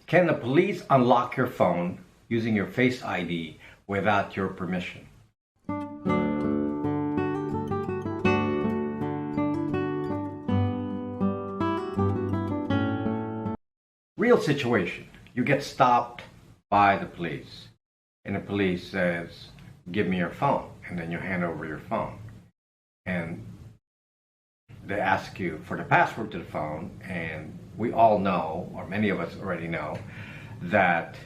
Can the police unlock your phone using your Face ID without your permission? Real situation. You get stopped by the police, and the police says, "Give me your phone," and then you hand over your phone. And they ask you for the password to the phone, and we all know, or many of us already know, that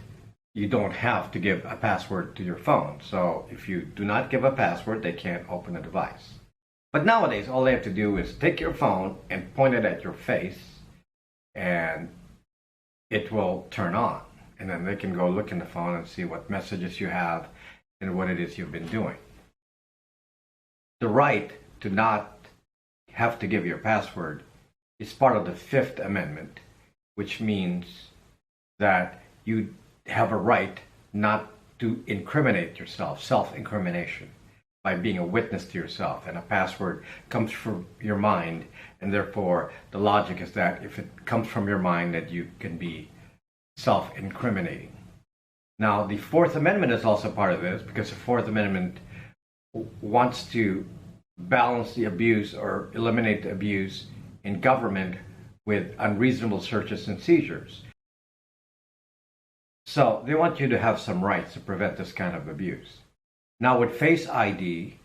you don't have to give a password to your phone. So if you do not give a password, they can't open the device. But nowadays, all they have to do is take your phone and point it at your face, and it will turn on. And then they can go look in the phone and see what messages you have and what it is you've been doing. The right to not have to give your password is part of the Fifth Amendment, which means that you have a right not to incriminate yourself, self-incrimination, by being a witness to yourself. And a password comes from your mind, and therefore the logic is that if it comes from your mind, that you can be self-incriminating. Now, the Fourth Amendment is also part of this, because the Fourth Amendment wants to balance the abuse or eliminate the abuse in government with unreasonable searches and seizures. So they want you to have some rights to prevent this kind of abuse. Now with Face ID,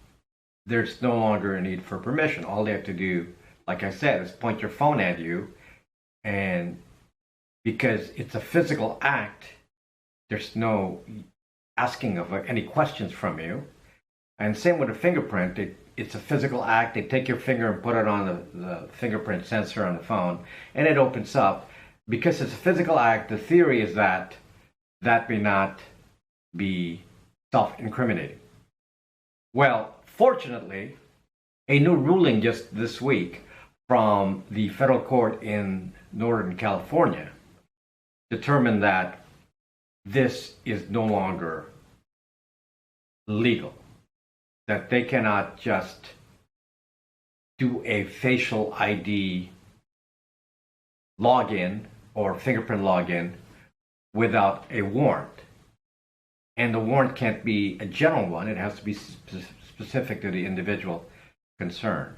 there's no longer a need for permission. All they have to do, like I said, is point your phone at you, and because it's a physical act, there's no asking of any questions from you. And same with a fingerprint. It's a physical act. They take your finger and put it on the fingerprint sensor on the phone, and it opens up. Because it's a physical act, the theory is that that may not be self-incriminating. Well, fortunately, a new ruling just this week from the federal court in Northern California determined that this is no longer legal. That they cannot just do a facial ID login or fingerprint login without a warrant. And the warrant can't be a general one. It has to be specific to the individual concerned.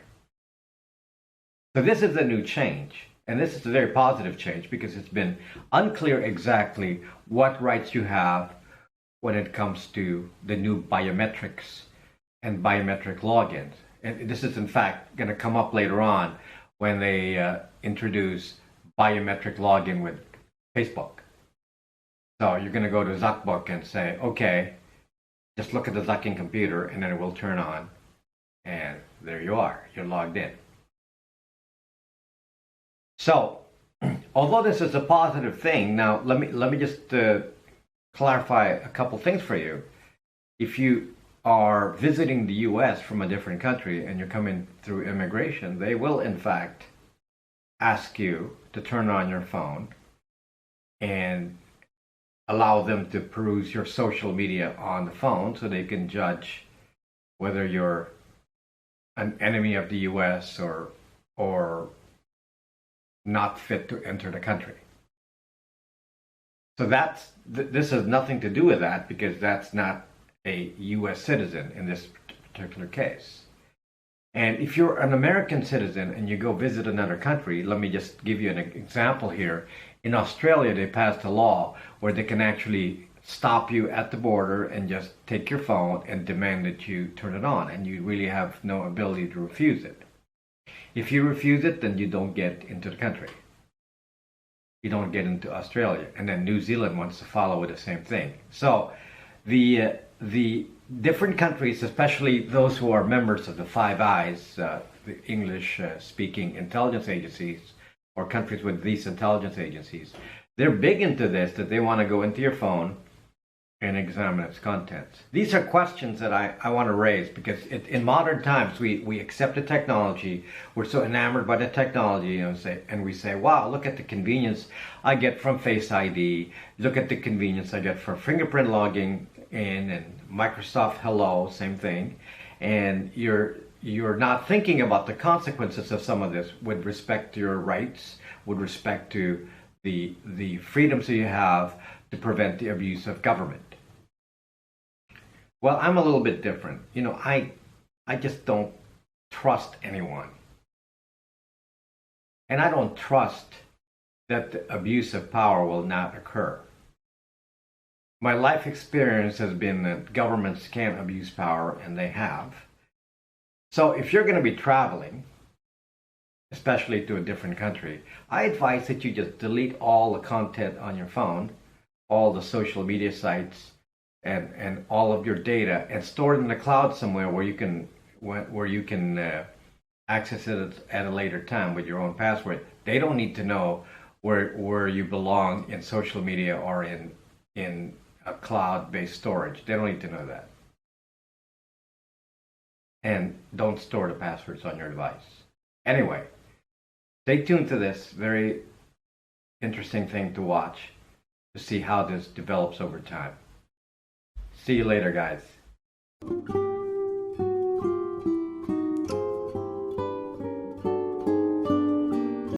So this is a new change. And this is a very positive change, because it's been unclear exactly what rights you have when it comes to the new biometrics and biometric logins. And this is in fact going to come up later on when they introduce biometric login with Facebook. So you're going to go to Zuckbook and say, okay, just look at the Zucking computer, and then it will turn on, and there you are, you're logged in. So, although this is a positive thing, now let me just clarify a couple things for you. If you are visiting the U.S. from a different country and you're coming through immigration, they will in fact ask you to turn on your phone and allow them to peruse your social media on the phone, so they can judge whether you're an enemy of the U.S. or not fit to enter the country. So this has nothing to do with that, because that's not a U.S. citizen in this particular case. And if you're an American citizen and you go visit another country, let me just give you an example here. In Australia, they passed a law where they can actually stop you at the border and just take your phone and demand that you turn it on, and you really have no ability to refuse it. If you refuse it, then you don't get into the country. You don't get into Australia. And then New Zealand wants to follow with the same thing. So the different countries, especially those who are members of the Five Eyes, the English-speaking intelligence agencies, or countries with these intelligence agencies, they're big into this, that they want to go into your phone and examine its contents. These are questions that I want to raise, because in modern times we accept the technology. We're so enamored by the technology, and we say, wow, look at the convenience I get from Face ID. Look at the convenience I get for fingerprint logging in, and Microsoft Hello, same thing. And you're not thinking about the consequences of some of this with respect to your rights, with respect to the freedoms that you have to prevent the abuse of government. Well, I'm a little bit different. You know, I just don't trust anyone. And I don't trust that the abuse of power will not occur. My life experience has been that governments can't abuse power, and they have. So if you're going to be traveling, especially to a different country, I advise that you just delete all the content on your phone, all the social media sites, and all of your data, and store it in the cloud somewhere where you can access it at a later time with your own password. They don't need to know where you belong in social media or in a cloud-based storage. They don't need to know that. And don't store the passwords on your device. Anyway, stay tuned to this very interesting thing to watch to see how this develops over time. See you later, guys.